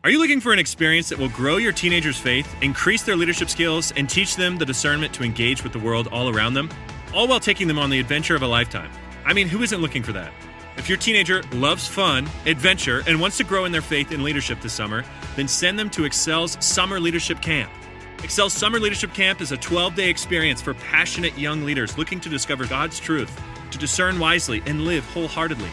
Are you looking for an experience that will grow your teenagers' faith, increase their leadership skills, and teach them the discernment to engage with the world all around them, all while taking them on the adventure of a lifetime? I mean, who isn't looking for that? If your teenager loves fun, adventure, and wants to grow in their faith and leadership this summer, then send them to Excel's Summer Leadership Camp. Excel's Summer Leadership Camp is a 12-day experience for passionate young leaders looking to discover God's truth, to discern wisely, and live wholeheartedly.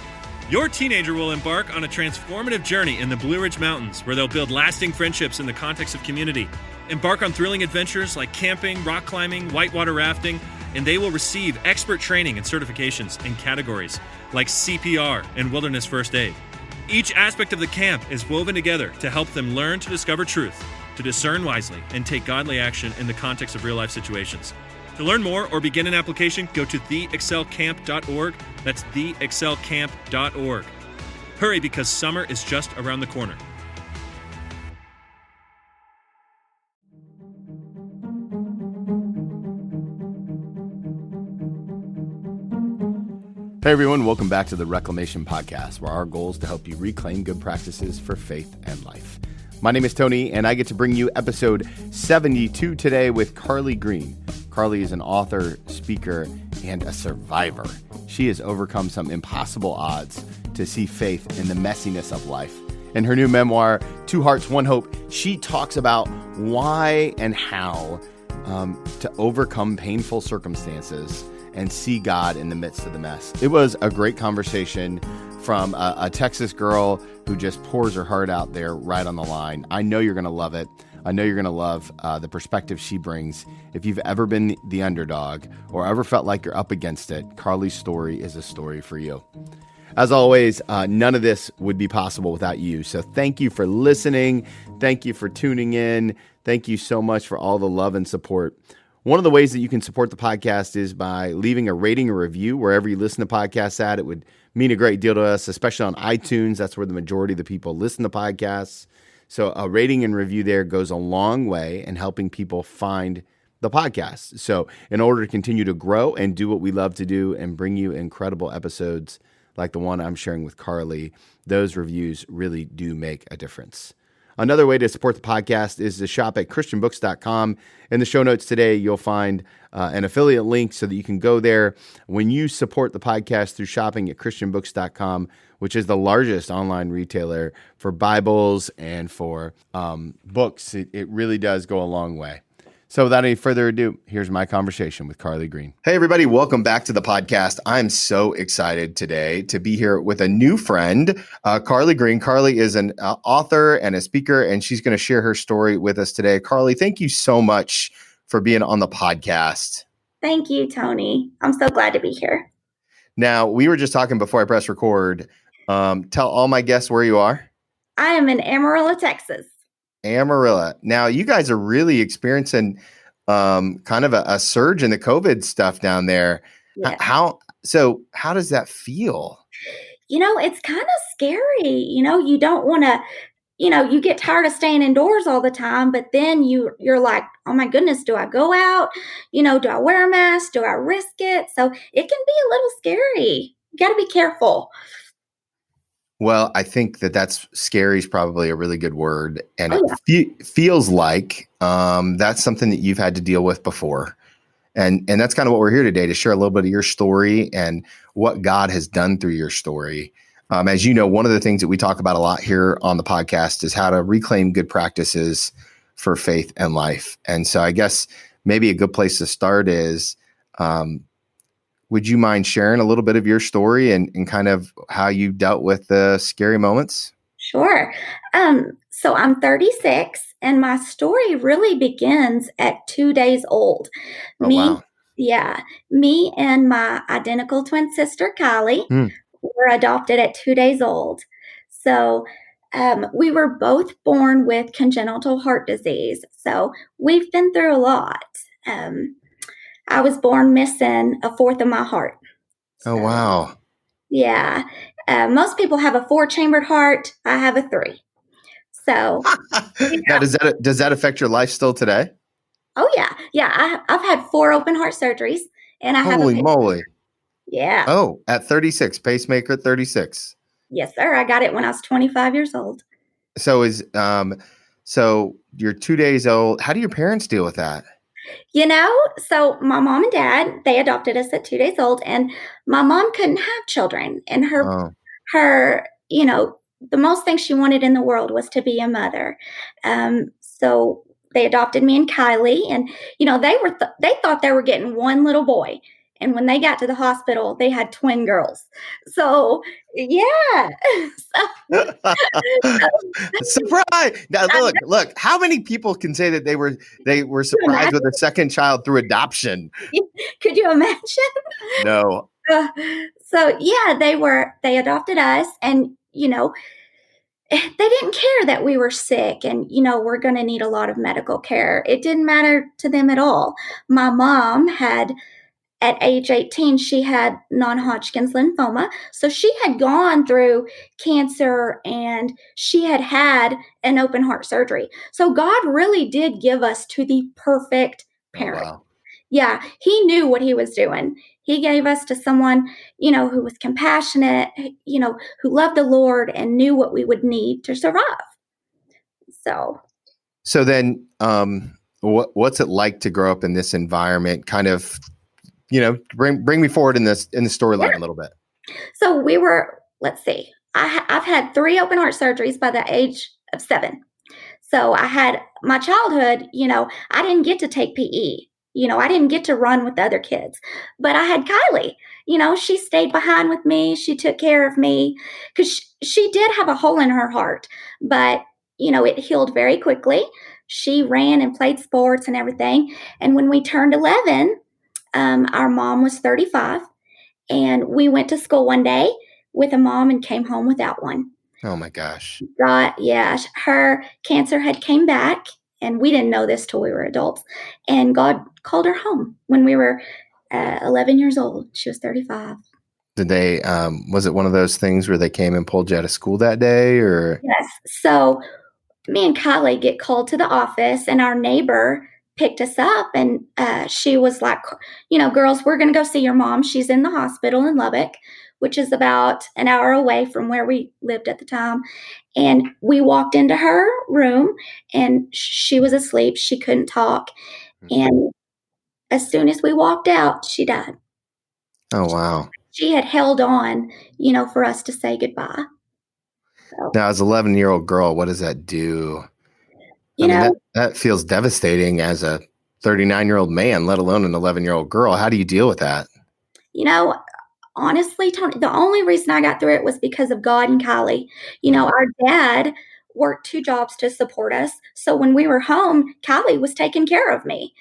Your teenager will embark on a transformative journey in the Blue Ridge Mountains, where they'll build lasting friendships in the context of community, embark on thrilling adventures like camping, rock climbing, whitewater rafting, and they will receive expert training and certifications in categories like CPR and wilderness first aid. Each aspect of the camp is woven together to help them learn to discover truth, to discern wisely, and take godly action in the context of real-life situations. To learn more or begin an application, go to theexcelcamp.org. That's theexcelcamp.org. Hurry, because summer is just around the corner. Hey everyone, welcome back to the Reclamation Podcast, where our goal is to help you reclaim good practices for faith and life. My name is Tony, and I get to bring you episode 72 today with Karlie Green. Karlie is an author, speaker, and a survivor. She has overcome some impossible odds to see faith in the messiness of life. In her new memoir, Two Hearts, One Hope, she talks about why and how to overcome painful circumstances and see God in the midst of the mess. It was a great conversation from a Texas girl who just pours her heart out there right on the line. I know you're going to love it. I know you're going to love the perspective she brings. If you've ever been the underdog or ever felt like you're up against it, Karlie's story is a story for you. As always, none of this would be possible without you. So thank you for listening. Thank you for tuning in. Thank you so much for all the love and support. One of the ways that you can support the podcast is by leaving a rating or review wherever you listen to podcasts at. It would mean a great deal to us, especially on iTunes. That's where the majority of the people listen to podcasts. So a rating and review there goes a long way in helping people find the podcast. So in order to continue to grow and do what we love to do and bring you incredible episodes like the one I'm sharing with Karlie, those reviews really do make a difference. Another way to support the podcast is to shop at christianbooks.com. In the show notes today, you'll find an affiliate link so that you can go there. When you support the podcast through shopping at christianbooks.com, which is the largest online retailer for Bibles and for books, it really does go a long way. So without any further ado, here's my conversation with Karlie Green. Hey, everybody. Welcome back to the podcast. I'm so excited today to be here with a new friend, Karlie Green. Karlie is an author and a speaker, and she's going to share her story with us today. Karlie, thank you so much for being on the podcast. Thank you, Tony. I'm so glad to be here. Now, we were just talking before I press record. Tell all my guests where you are. I am in Amarillo, Texas. Amarillo. Now, you guys are really experiencing kind of a surge in the COVID stuff down there. Yeah. How does that feel? It's kind of scary. You don't want to, you get tired of staying indoors all the time, but then you're like, oh my goodness, do I go out? Do I wear a mask? Do I risk it? So it can be a little scary. You got to be careful. Well, I think that's scary is probably a really good word. And it feels like that's something that you've had to deal with before. And that's kind of what we're here today, to share a little bit of your story and what God has done through your story. As you know, one of the things that we talk about a lot here on the podcast is how to reclaim good practices for faith and life. And so I guess maybe a good place to start is, would you mind sharing a little bit of your story and kind of how you dealt with the scary moments? Sure. So I'm 36, and my story really begins at 2 days old. Wow. Yeah. Me and my identical twin sister, Karlie, were adopted at 2 days old. So we were both born with congenital heart disease. So we've been through a lot. I was born missing a fourth of my heart. Oh, wow. Yeah. Most people have a 4-chambered heart. I have a 3. So now, does that affect your life still today? Oh, yeah. Yeah. I've had 4 open heart surgeries, and I have Holy moly. Yeah. Oh, at 36, pacemaker at 36. Yes, sir. I got it when I was 25 years old. So so you're 2 days old. How do your parents deal with that? So my mom and dad, they adopted us at 2 days old, and my mom couldn't have children. And Oh, her, the most thing she wanted in the world was to be a mother. So they adopted me and Kylie, and they thought they were getting one little boy, and when they got to the hospital, they had twin girls. So yeah, surprise! Now so, look. How many people can say that they were surprised with a second child through adoption? could you imagine? No. Uh, so yeah, they adopted us, and they didn't care that we were sick and we're going to need a lot of medical care. It didn't matter to them at all. My mom had, at age 18, she had non-Hodgkin's lymphoma, so she had gone through cancer and she had an open heart surgery. So God really did give us to the perfect Oh parent. wow. Yeah, he knew what he was doing. He gave us to someone, who was compassionate, who loved the Lord and knew what we would need to survive. So then, what's it like to grow up in this environment? Kind of, bring me forward in the storyline a little bit. So let's see, I've had 3 open heart surgeries by the age of 7. So I had my childhood, I didn't get to take PE. I didn't get to run with the other kids, but I had Kylie. She stayed behind with me. She took care of me because she did have a hole in her heart, but, it healed very quickly. She ran and played sports and everything. And when we turned 11, our mom was 35, and we went to school one day with a mom and came home without one. Oh my gosh. Yeah, her cancer had came back, and we didn't know this till we were adults. And God called her home when we were 11 years old. She was 35. Did they? Was it one of those things where they came and pulled you out of school that day, or? Yes. So me and Kylie get called to the office, and our neighbor picked us up, and she was like, girls, we're going to go see your mom. She's in the hospital in Lubbock, which is about an hour away from where we lived at the time. And we walked into her room, and she was asleep. She couldn't talk. And as soon as we walked out, she died. Oh wow. She had held on, for us to say goodbye. So, Now, as an 11-year-old girl, what does that do? you know, that feels devastating as a 39-year-old man, let alone an 11-year-old girl. How do you deal with that? Honestly, Tony, the only reason I got through it was because of God and Kylie. Our dad worked 2 jobs to support us. So when we were home, Kylie was taking care of me.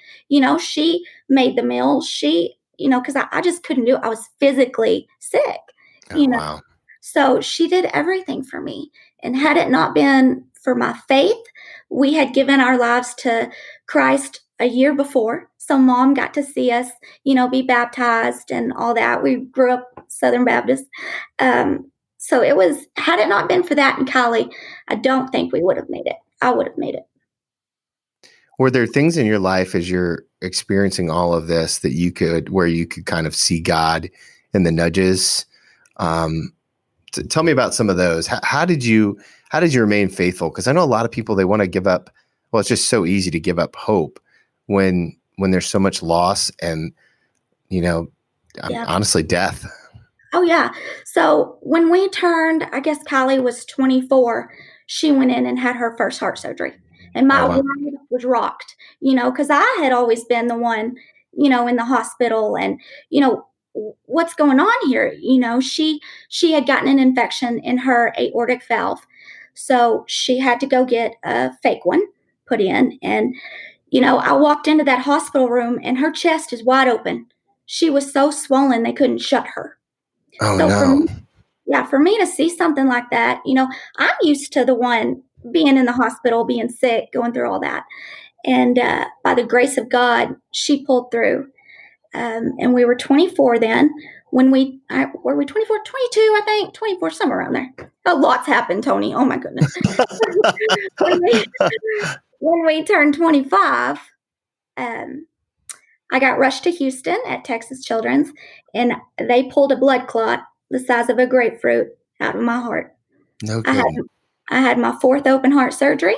She made the meals. Because I just couldn't do it. I was physically sick, Oh, wow. So she did everything for me. And had it not been for my faith, we had given our lives to Christ a year before. So mom got to see us, be baptized and all that. We grew up Southern Baptist. So had it not been for that and Kylie, I don't think we would have made it. I would have made it. Were there things in your life as you're experiencing all of this where you could kind of see God in the nudges? Tell me about some of those. How did you remain faithful? Because I know a lot of people, they want to give up. Well, it's just so easy to give up hope when there's so much loss and, honestly, death. Oh, yeah. So when we turned, I guess Kylie was 24, she went in and had her first heart surgery. And my world was rocked, because I had always been the one, in the hospital and, what's going on here? She had gotten an infection in her aortic valve. So she had to go get a fake one put in. And, I walked into that hospital room and her chest is wide open. She was so swollen they couldn't shut her. Oh, So no. for me to see something like that, I'm used to the one being in the hospital, being sick, going through all that. And by the grace of God, she pulled through. And we were 24 then. Were we 24, 22, I think, 24, somewhere around there. A lot's happened, Tony. Oh, my goodness. when we turned 25, I got rushed to Houston at Texas Children's, and they pulled a blood clot the size of a grapefruit out of my heart. No good. I had my fourth open heart surgery,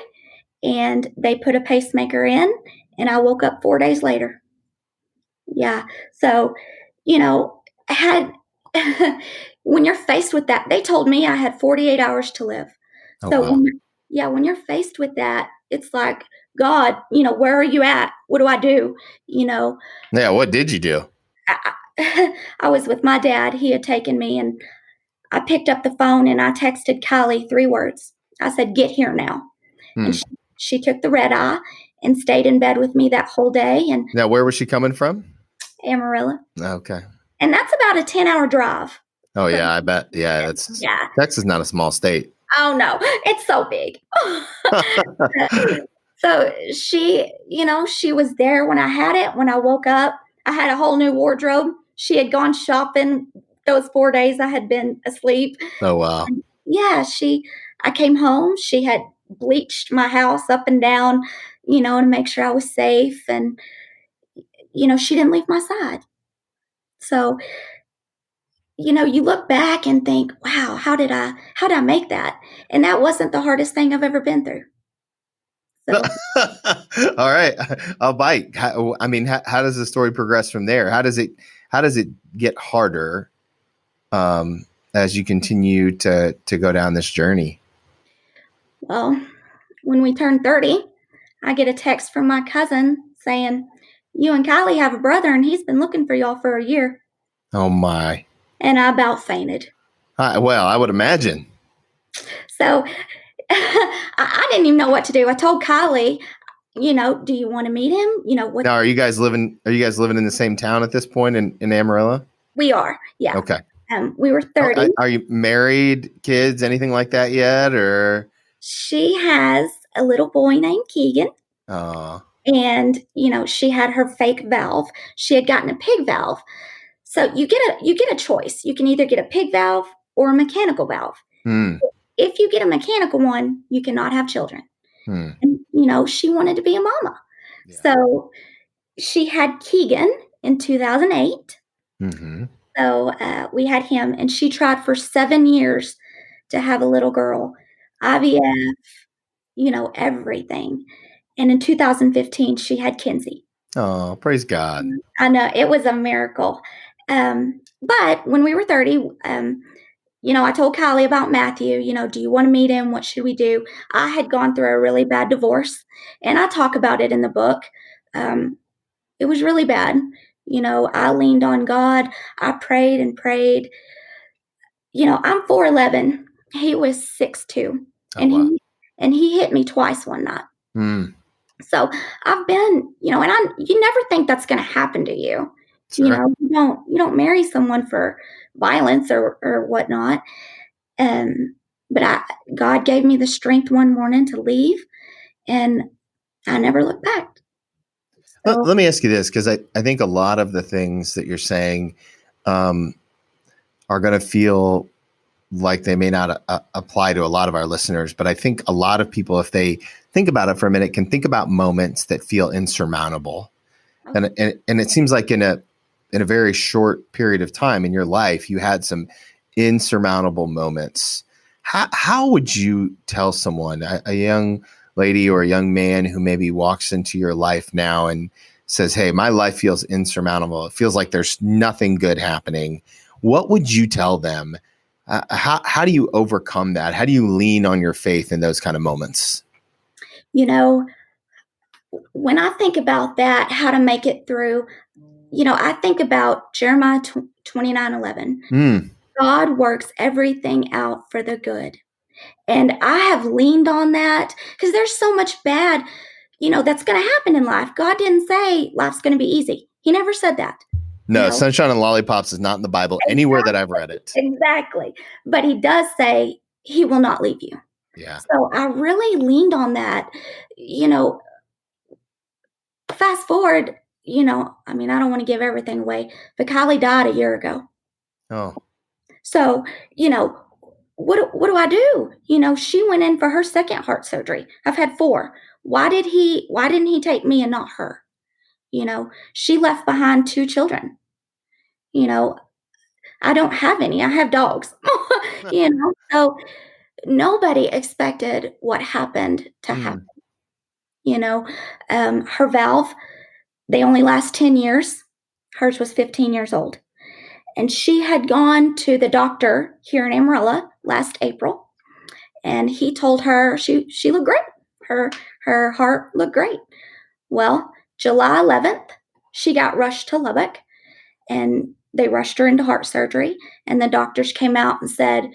and they put a pacemaker in, and I woke up 4 days later. Yeah. So, you know, I had when you're faced with that, they told me I had 48 hours to live. Oh, So wow. when you're faced with that, it's like, God, where are you at? What do I do? You know, Yeah. What did you do? I was with my dad. He had taken me, and I picked up the phone and I texted Kylie 3 words. I said, "Get here now." And Hmm. she took the red eye and stayed in bed with me that whole day in Now, where was she coming from? Amarillo. Okay. And that's about a 10-hour drive. Oh, From, yeah. I bet. Yeah. yeah. Texas is not a small state. Oh no, it's so big. So she was there when I had it. When I woke up, I had a whole new wardrobe. She had gone shopping those 4 days I had been asleep. Oh, wow. Yeah, I came home. She had bleached my house up and down, to make sure I was safe. And, she didn't leave my side. So, you look back and think, wow, how did I make that? And that wasn't the hardest thing I've ever been through. So, All right. I'll bite. I mean, how does the story progress from there? How does it get harder as you continue to go down this journey? well, when we turned 30, I get a text from my cousin saying, "You and Kylie have a brother, and he's been looking for y'all for a year." Oh, my. And I about fainted. Well, I would imagine. So I didn't even know what to do. I told Kylie, "Do you want to meet him?" What Now, are you guys living in the same town at this point in Amarillo? we are. Yeah. Okay. We were 30. Are you married, kids, anything like that yet, or? She has a little boy named Keegan. Oh. And, she had her fake valve. She had gotten a pig valve. So you get a choice. You can either get a pig valve or a mechanical valve. Hmm. If you get a mechanical one, you cannot have children. Hmm. And, she wanted to be a mama. Yeah. So she had Keegan in 2008. Mm-hmm. So we had him, and she tried for 7 years to have a little girl. IVF, everything. And in 2015, she had Kinsey. Oh, praise God. I know, it was a miracle. But when we were 30, I told Kylie about Matthew. Do you want to meet him? What should we do? I had gone through a really bad divorce, and I talk about it in the book. It was really bad. I leaned on God. I prayed and prayed. I'm 4'11". He was 6'2", Oh, and wow. he hit me twice one night. Hmm. So I've been, and you never think that's going to happen to you. Sure. You don't marry someone for violence or whatnot. But God gave me the strength one morning to leave, and I never looked back. So, Let me ask you this, because I think a lot of the things that you're saying are going to feel like they may not apply to a lot of our listeners. But I think a lot of people, if they think about it for a minute, can think about moments that feel insurmountable. okay. And it seems like in a very short period of time in your life, you had some insurmountable moments. How would you tell someone, a young lady or a young man who maybe walks into your life now and says, "Hey, my life feels insurmountable. It feels like there's nothing good happening." What would you tell them? How do you overcome that? How do you lean on your faith in those kind of moments? When I think about that, how to make it through, I think about Jeremiah 29:11. Mm. God works everything out for the good. And I have leaned on that because there's so much bad, that's going to happen in life. God didn't say life's going to be easy. He never said that. No, sunshine and lollipops is not in the Bible anywhere that I've read it. Exactly. But he does say he will not leave you. Yeah. So I really leaned on that. Fast forward, I don't want to give everything away, but Kylie died a year ago. Oh. So, what do I do? She went in for her second heart surgery. I've had 4. Why didn't he take me and not her? She left behind 2 children. I don't have any. I have dogs. So nobody expected what happened to happen. Her valve, they only last 10 years. Hers was 15 years old. And she had gone to the doctor here in Amarillo last April, and he told her she looked great. Her heart looked great. Well, July 11th, she got rushed to Lubbock, and they rushed her into heart surgery, and the doctors came out and said,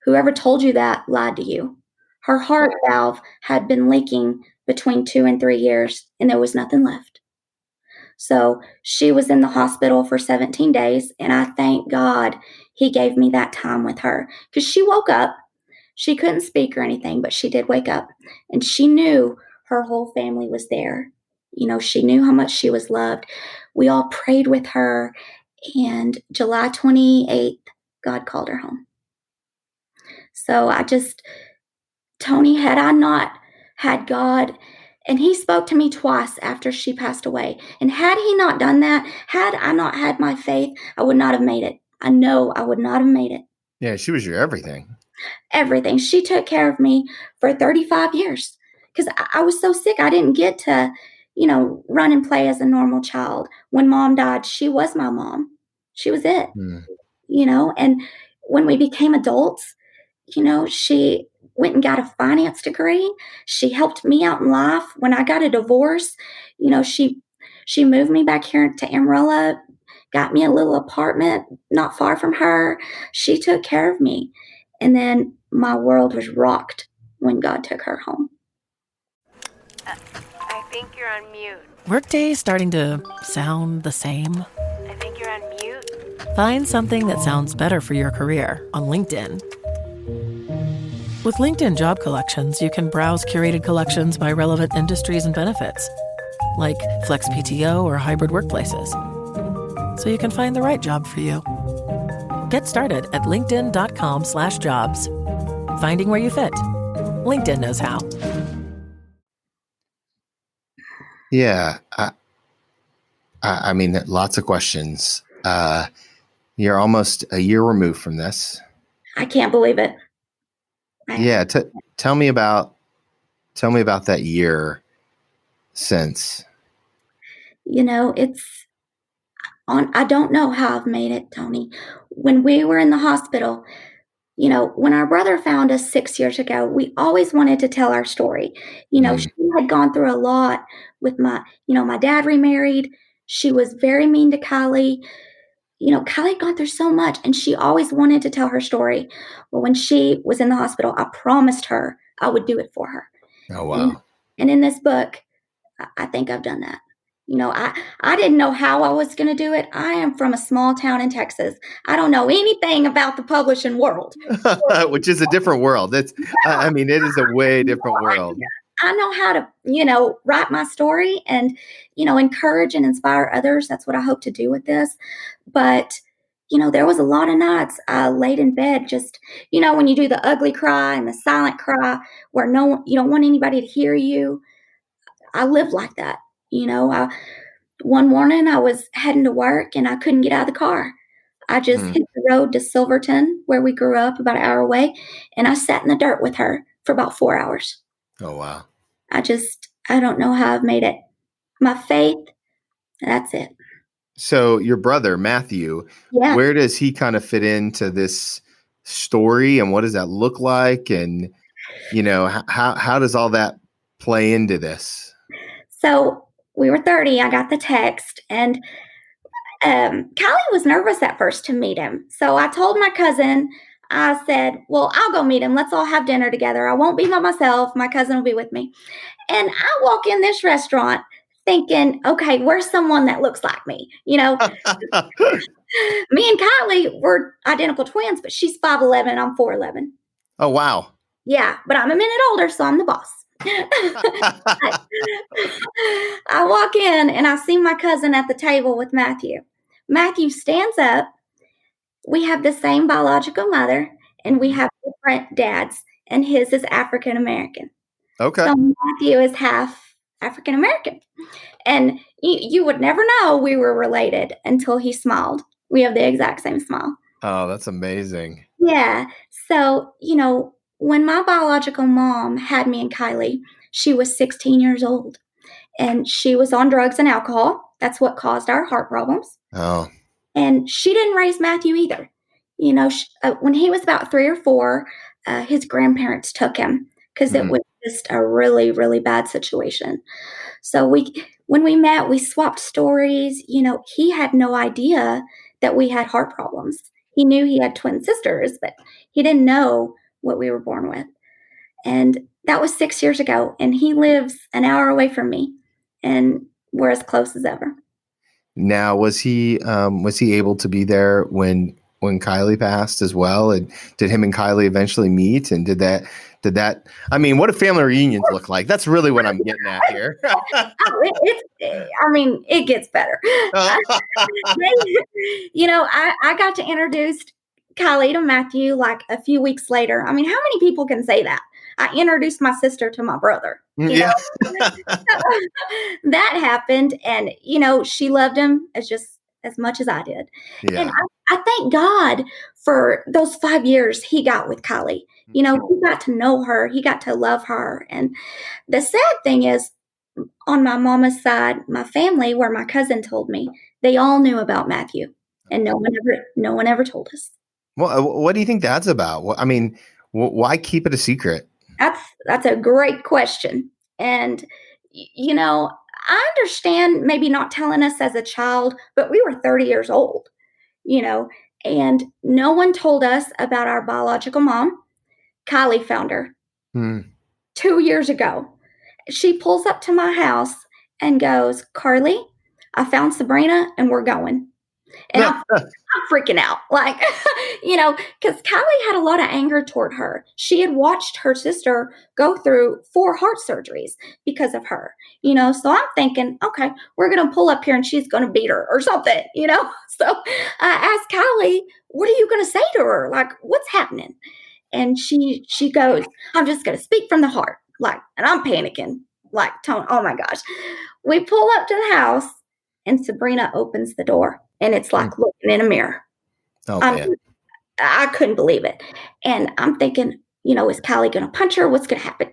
whoever told you that lied to you. Her heart valve had been leaking between 2 and 3 years, and there was nothing left. So she was in the hospital for 17 days, and I thank God he gave me that time with her, because she woke up. She couldn't speak or anything, but she did wake up, and she knew her whole family was there. She knew how much she was loved. We all prayed with her, and July 28th, God called her home. So Tony, had I not had God, and he spoke to me twice after she passed away. And had he not done that, had I not had my faith, I would not have made it. I know I would not have made it. Yeah, she was your everything. Everything. She took care of me for 35 years because I was so sick. I didn't get to, run and play as a normal child. When mom died, she was my mom. She was it, and when we became adults, she went and got a finance degree. She helped me out in life. When I got a divorce, she moved me back here to Amarillo, got me a little apartment not far from her. She took care of me. And then my world was rocked when God took her home. I think you're on mute. Workday starting to sound the same? I think you're on mute. Find something that sounds better for your career on LinkedIn. With LinkedIn Job Collections, you can browse curated collections by relevant industries and benefits, like flex PTO or hybrid workplaces, so you can find the right job for you. Get started at linkedin.com/jobs. Finding where you fit. LinkedIn knows how. Yeah. I mean, lots of questions. You're almost a year removed from this. I can't believe it. Yeah. Tell me about that year since. I don't know how I've made it, Tony. When we were in the hospital, when our brother found us 6 years ago, we always wanted to tell our story. She had gone through a lot with my dad remarried. She was very mean to Karlie. Karlie had gone through so much, and she always wanted to tell her story. Well, when she was in the hospital, I promised her I would do it for her. Oh, wow. And in this book, I think I've done that. I didn't know how I was going to do it. I am from a small town in Texas. I don't know anything about the publishing world. Which is a different world. It is a way different world. I know how to, write my story and, encourage and inspire others. That's what I hope to do with this. But, there was a lot of nights I laid in bed just, when you do the ugly cry and the silent cry where you don't want anybody to hear you. I lived like that. One morning I was heading to work and I couldn't get out of the car. I just hit the road to Silverton, where we grew up, about an hour away, and I sat in the dirt with her for about 4 hours. Oh, wow. I don't know how I've made it. My faith, that's it. So your brother, Matthew, where does he kind of fit into this story, and what does that look like? And, how does all that play into this? So we were 30. I got the text, and Karlie was nervous at first to meet him. So I told my cousin, I said, well, I'll go meet him. Let's all have dinner together. I won't be by myself. My cousin will be with me. And I walk in this restaurant thinking, okay, where's someone that looks like me? Me and Karlie were identical twins, but she's 5'11", and I'm 4'11". Oh, wow. Yeah, but I'm a minute older, so I'm the boss. I walk in and I see my cousin at the table with Matthew. Matthew stands up. We have the same biological mother, and we have different dads, and his is African American. Okay. So Matthew is half African American. And you would never know we were related until he smiled. We have the exact same smile. Oh, that's amazing. Yeah. So, when my biological mom had me and Kylie, she was 16 years old and she was on drugs and alcohol. That's what caused our heart problems. Oh, And she didn't raise Matthew either. When he was about 3 or 4, his grandparents took him because it was just a really, really bad situation. So when we met, we swapped stories. He had no idea that we had heart problems. He knew he had twin sisters, but he didn't know what we were born with. And that was 6 years ago. And he lives an hour away from me, and we're as close as ever. now was he able to be there when Kylie passed as well? And did him and Kylie eventually meet? And did that? I mean, what do family reunions look like? That's really what I'm getting at here. It gets better. I got to introduce Kylie to Matthew like a few weeks later. I mean, how many people can say that? I introduced my sister to my brother. Yeah. That happened, and she loved him as much as I did. Yeah. And I thank God for those 5 years he got with Kylie. He got to know her, he got to love her. And the sad thing is, on my mama's side, my family, where my cousin told me, they all knew about Matthew, and no one ever told us. Well, what do you think that's about? I mean, why keep it a secret? That's a great question. And I understand maybe not telling us as a child, but we were 30 years old, and no one told us about our biological mom. Kylie found her 2 years ago. She pulls up to my house and goes, "Karlie, I found Sabrina and we're going." And I'm freaking out, because Kylie had a lot of anger toward her. She had watched her sister go through 4 heart surgeries because of her, so I'm thinking, okay, we're going to pull up here and she's going to beat her or something, So I asked Kylie, what are you going to say to her? Like, what's happening? And she goes, "I'm just going to speak from the heart." And I'm panicking, Tone, oh my gosh. We pull up to the house and Sabrina opens the door. And it's like looking in a mirror. Oh, man. I couldn't believe it. And I'm thinking, is Kylie going to punch her? What's going to happen?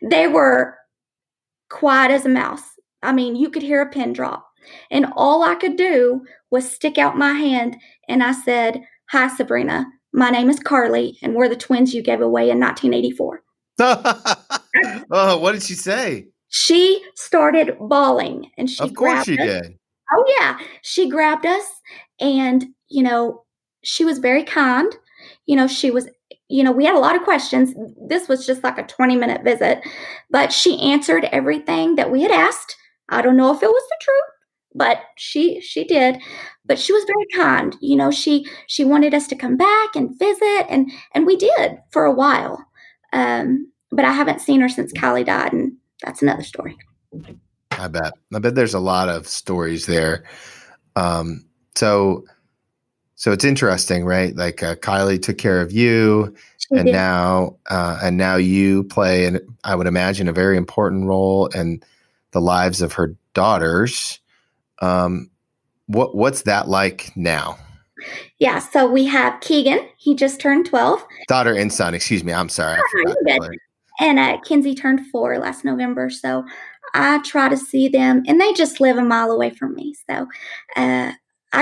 They were quiet as a mouse. I mean, you could hear a pin drop. And all I could do was stick out my hand. And I said, "Hi, Sabrina. My name is Karlie, and we're the twins you gave away in 1984. Oh, what did she say? She started bawling. And Of course she did. Oh, yeah. She grabbed us and, she was very kind. She was, we had a lot of questions. This was just like a 20-minute visit, but she answered everything that we had asked. I don't know if it was the truth, but she did. But she was very kind. She wanted us to come back and visit, and we did for a while. But I haven't seen her since Kylie died, and that's another story. I bet there's a lot of stories there. So it's interesting, right? Like Kylie took care of you, and now you play, and I would imagine, a very important role in the lives of her daughters. What's that like now? Yeah, so we have Keegan. He just turned 12. Daughter and son. Excuse me. I'm sorry. I forgot. And Kinsey turned 4 last November. So I try to see them, and they just live a mile away from me. So I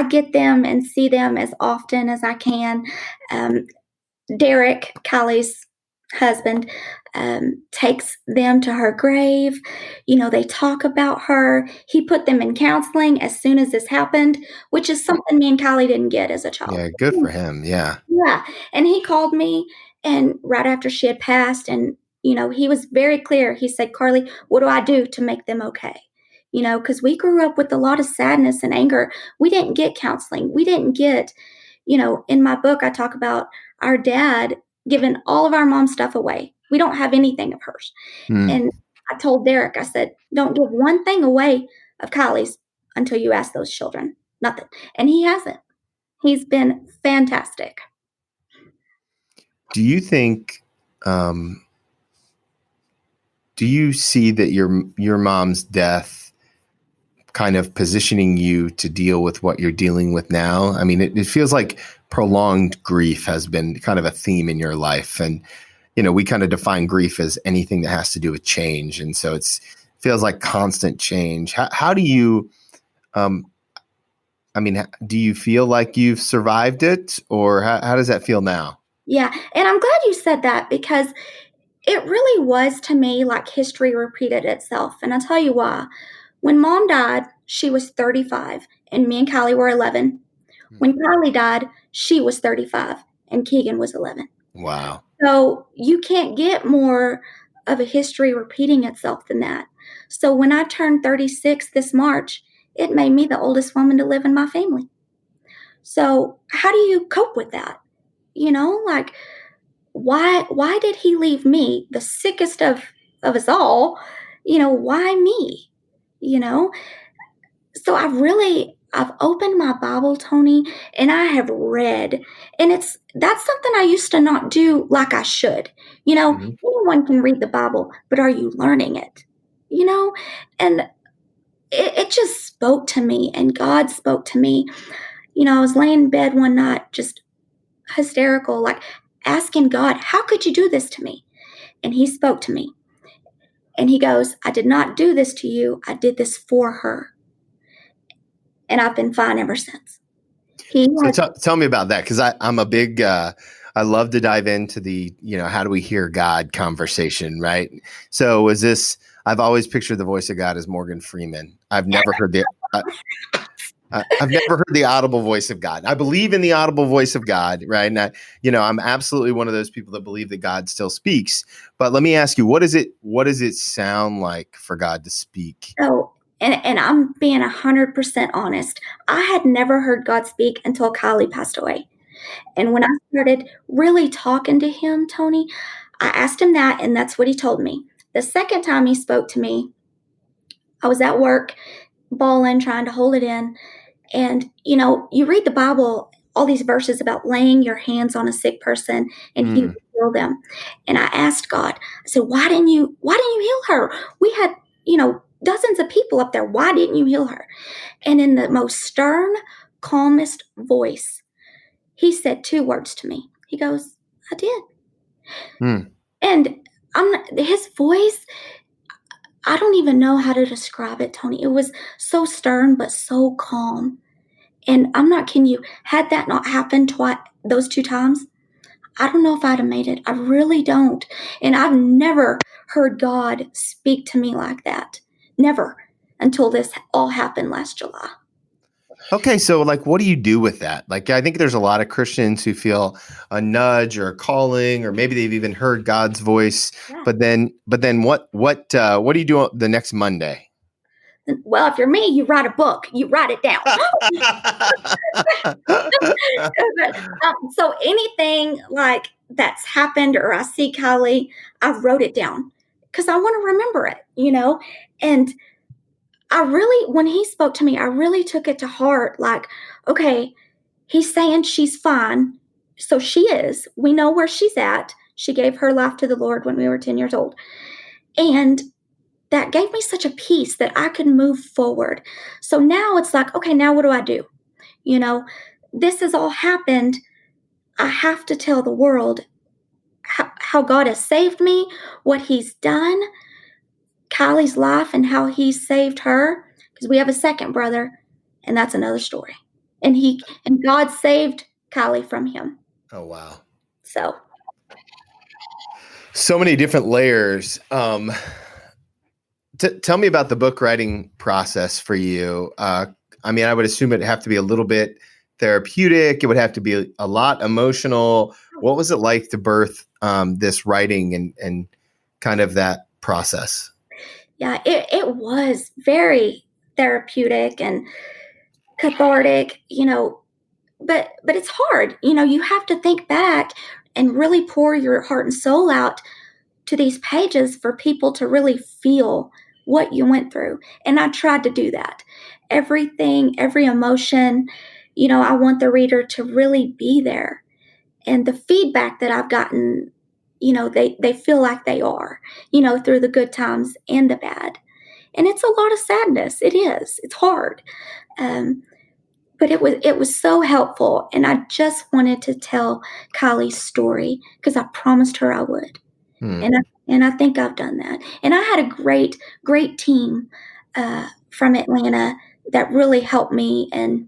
get them and see them as often as I can. Derek, Kylie's husband, takes them to her grave. They talk about her. He put them in counseling as soon as this happened, which is something me and Kylie didn't get as a child. Yeah, good for him. Yeah. Yeah. And he called me, and right after she had passed, and he was very clear. He said, "Karlie, what do I do to make them okay?" Because we grew up with a lot of sadness and anger. We didn't get counseling. We didn't get, in my book, I talk about our dad giving all of our mom's stuff away. We don't have anything of hers. And I told Derek, I said, "Don't give one thing away of Kylie's until you ask those children." Nothing. And he hasn't. He's been fantastic. Do you think, do you see that your mom's death kind of positioning you to deal with what you're dealing with now? I mean, it feels like prolonged grief has been kind of a theme in your life. And we kind of define grief as anything that has to do with change. And so feels like constant change. How do you, do you feel like you've survived it, or how does that feel now? Yeah. And I'm glad you said that, because it really was, to me, like history repeated itself. And I'll tell you why. When Mom died, she was 35 and me and Callie were 11. When Karlie died, she was 35 and Keegan was 11. Wow. So you can't get more of a history repeating itself than that. So when I turned 36 this March, it made me the oldest woman to live in my family. So how do you cope with that? Like, why did he leave me, the sickest of us all? Why me? So I've opened my Bible, Tony, and I have read, and that's something I used to not do like I should. Anyone can read the Bible, but are you learning it? And it just spoke to me, and God spoke to me. I was laying in bed one night, just hysterical, like asking God, how could you do this to me? And he spoke to me. And he goes, I did not do this to you. I did this for her. And I've been fine ever since. Tell me about that, because I'm a big, I love to dive into the, how do we hear God conversation, right? So I've always pictured the voice of God as Morgan Freeman. I've never heard I've never heard the audible voice of God. I believe in the audible voice of God, right? And I'm absolutely one of those people that believe that God still speaks. But let me ask you, what does it sound like for God to speak? Oh, and I'm being 100% honest. I had never heard God speak until Kylie passed away. And when I started really talking to him, Tony, I asked him that, and that's what he told me. The second time he spoke to me, I was at work, bawling, trying to hold it in. And, you read the Bible, all these verses about laying your hands on a sick person and he will heal them. And I asked God, I said, why didn't you heal her? We had, dozens of people up there. Why didn't you heal her? And in the most stern, calmest voice, he said 2 words to me. He goes, I did. And his voice, I don't even know how to describe it, Tony. It was so stern, but so calm. And I'm not kidding you. Had that not happened those 2 times, I don't know if I'd have made it. I really don't. And I've never heard God speak to me like that. Never, until this all happened last July. Okay, so what do you do with that? I think there's a lot of Christians who feel a nudge or a calling, or maybe they've even heard God's voice. Yeah. But then what do you do the next Monday? Well, if you're me, you write a book. You write it down. So anything like that's happened, or I see Kylie, I wrote it down because I want to remember it, And when he spoke to me, I really took it to heart. Like, okay, he's saying she's fine. So she is. We know where she's at. She gave her life to the Lord when we were 10 years old. And that gave me such a peace that I could move forward. So now it's like, okay, now what do I do? This has all happened. I have to tell the world how God has saved me, what he's done, Kylie's life, and how he saved her. Because we have a second brother, and that's another story. And God saved Kylie from him. Oh, wow. So many different layers. Tell me about the book writing process for you. I would assume it'd have to be a little bit therapeutic. It would have to be a lot emotional. What was it like to birth this writing and kind of that process? Yeah, it was very therapeutic and cathartic, but it's hard. You have to think back and really pour your heart and soul out to these pages for people to really feel what you went through. And I tried to do that. Everything, every emotion, I want the reader to really be there. And the feedback that I've gotten, they feel like they are, through the good times and the bad. And it's a lot of sadness. It is. It's hard. But but it was so helpful. And I just wanted to tell Kylie's story because I promised her I would. Hmm. And I think I've done that. And I had a great team from Atlanta that really helped me and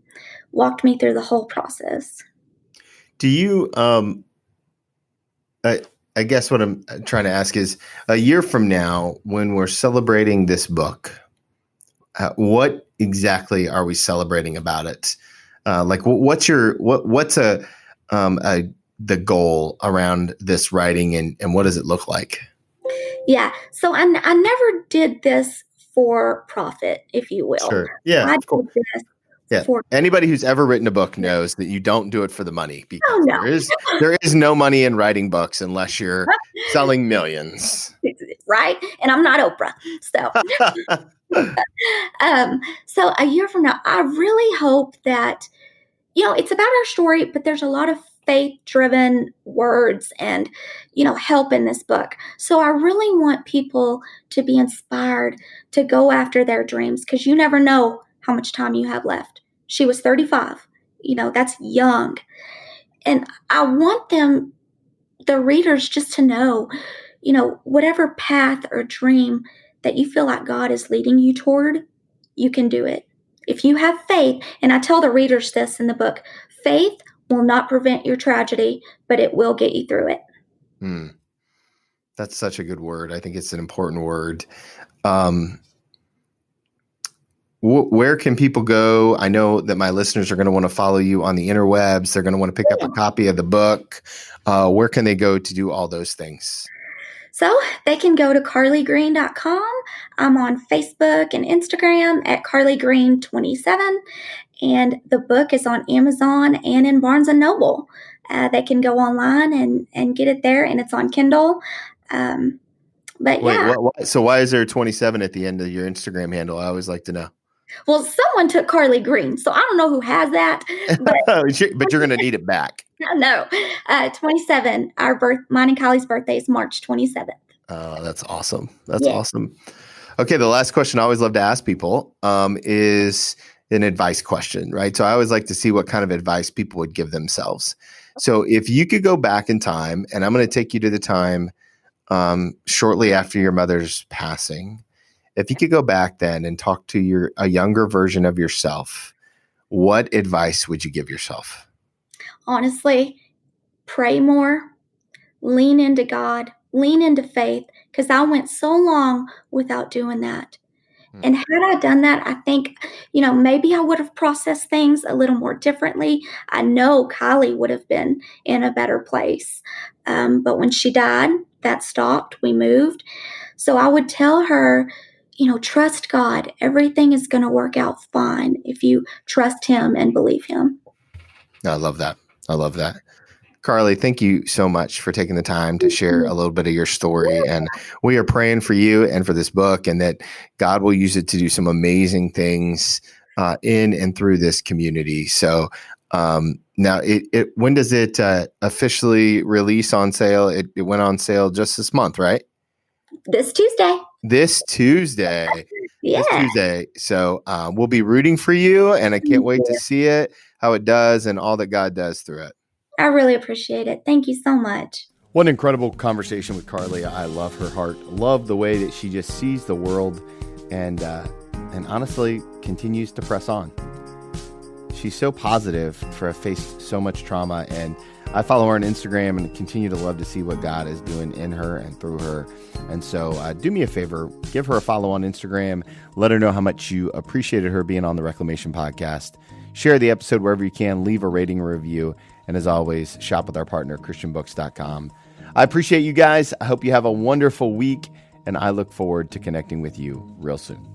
walked me through the whole process. Do you, I guess what I'm trying to ask is, a year from now, when we're celebrating this book, what exactly are we celebrating about it? What's the goal around this writing, and what does it look like? Yeah. So I never did this for profit, if you will. Sure. Yeah. I Of course. did this Yeah. for Anybody who's ever written a book knows that you don't do it for the money, because no. there is no money in writing books unless you're selling millions. Right. And I'm not Oprah. So a year from now, I really hope that, it's about our story, but there's a lot of faith-driven words and, help in this book. So I really want people to be inspired to go after their dreams, because you never know how much time you have left. She was 35. That's young. And I want the readers, just to know, whatever path or dream that you feel like God is leading you toward, you can do it. If you have faith, and I tell the readers this in the book, faith will not prevent your tragedy, but it will get you through it. That's such a good word. I think it's an important word. Where can people go? I know that my listeners are going to want to follow you on the interwebs. They're going to want to pick up a copy of the book. Where can they go to do all those things? So they can go to karliegreen.com. I'm on Facebook and Instagram at karliegreen27. And the book is on Amazon and in Barnes & Noble. They can go online and get it there, and it's on Kindle. But Wait, yeah. So why is there 27 at the end of your Instagram handle? I always like to know. Well, someone took Karlie Green, so I don't know who has that. But but you're going to need it back. No, 27. Mine and Kylie's birthday is March 27th. Oh, that's awesome. That's awesome. Okay, the last question I always love to ask people is an advice question, right? So I always like to see what kind of advice people would give themselves. So if you could go back in time, and I'm going to take you to the time shortly after your mother's passing, if you could go back then and talk to a younger version of yourself, what advice would you give yourself? Honestly, pray more, lean into God, lean into faith, because I went so long without doing that. And had I done that, I think, maybe I would have processed things a little more differently. I know Kylie would have been in a better place. But when she died, that stopped. We moved. So I would tell her, trust God. Everything is going to work out fine if you trust Him and believe Him. I love that. I love that. Karlie, thank you so much for taking the time to share a little bit of your story. And we are praying for you and for this book, and that God will use it to do some amazing things in and through this community. So now, when does it officially release on sale? It went on sale just this month, right? This Tuesday. This Tuesday. Yeah. This Tuesday. So we'll be rooting for you, and I can't wait to see it, how it does, and all that God does through it. I really appreciate it. Thank you so much. What an incredible conversation with Karlie. I love her heart. Love the way that she just sees the world and honestly continues to press on. She's so positive for have faced so much trauma, and I follow her on Instagram and continue to love to see what God is doing in her and through her. And so do me a favor, give her a follow on Instagram. Let her know how much you appreciated her being on the Reclamation Podcast. Share the episode wherever you can. Leave a rating or review. And as always, shop with our partner, christianbooks.com. I appreciate you guys. I hope you have a wonderful week, and I look forward to connecting with you real soon.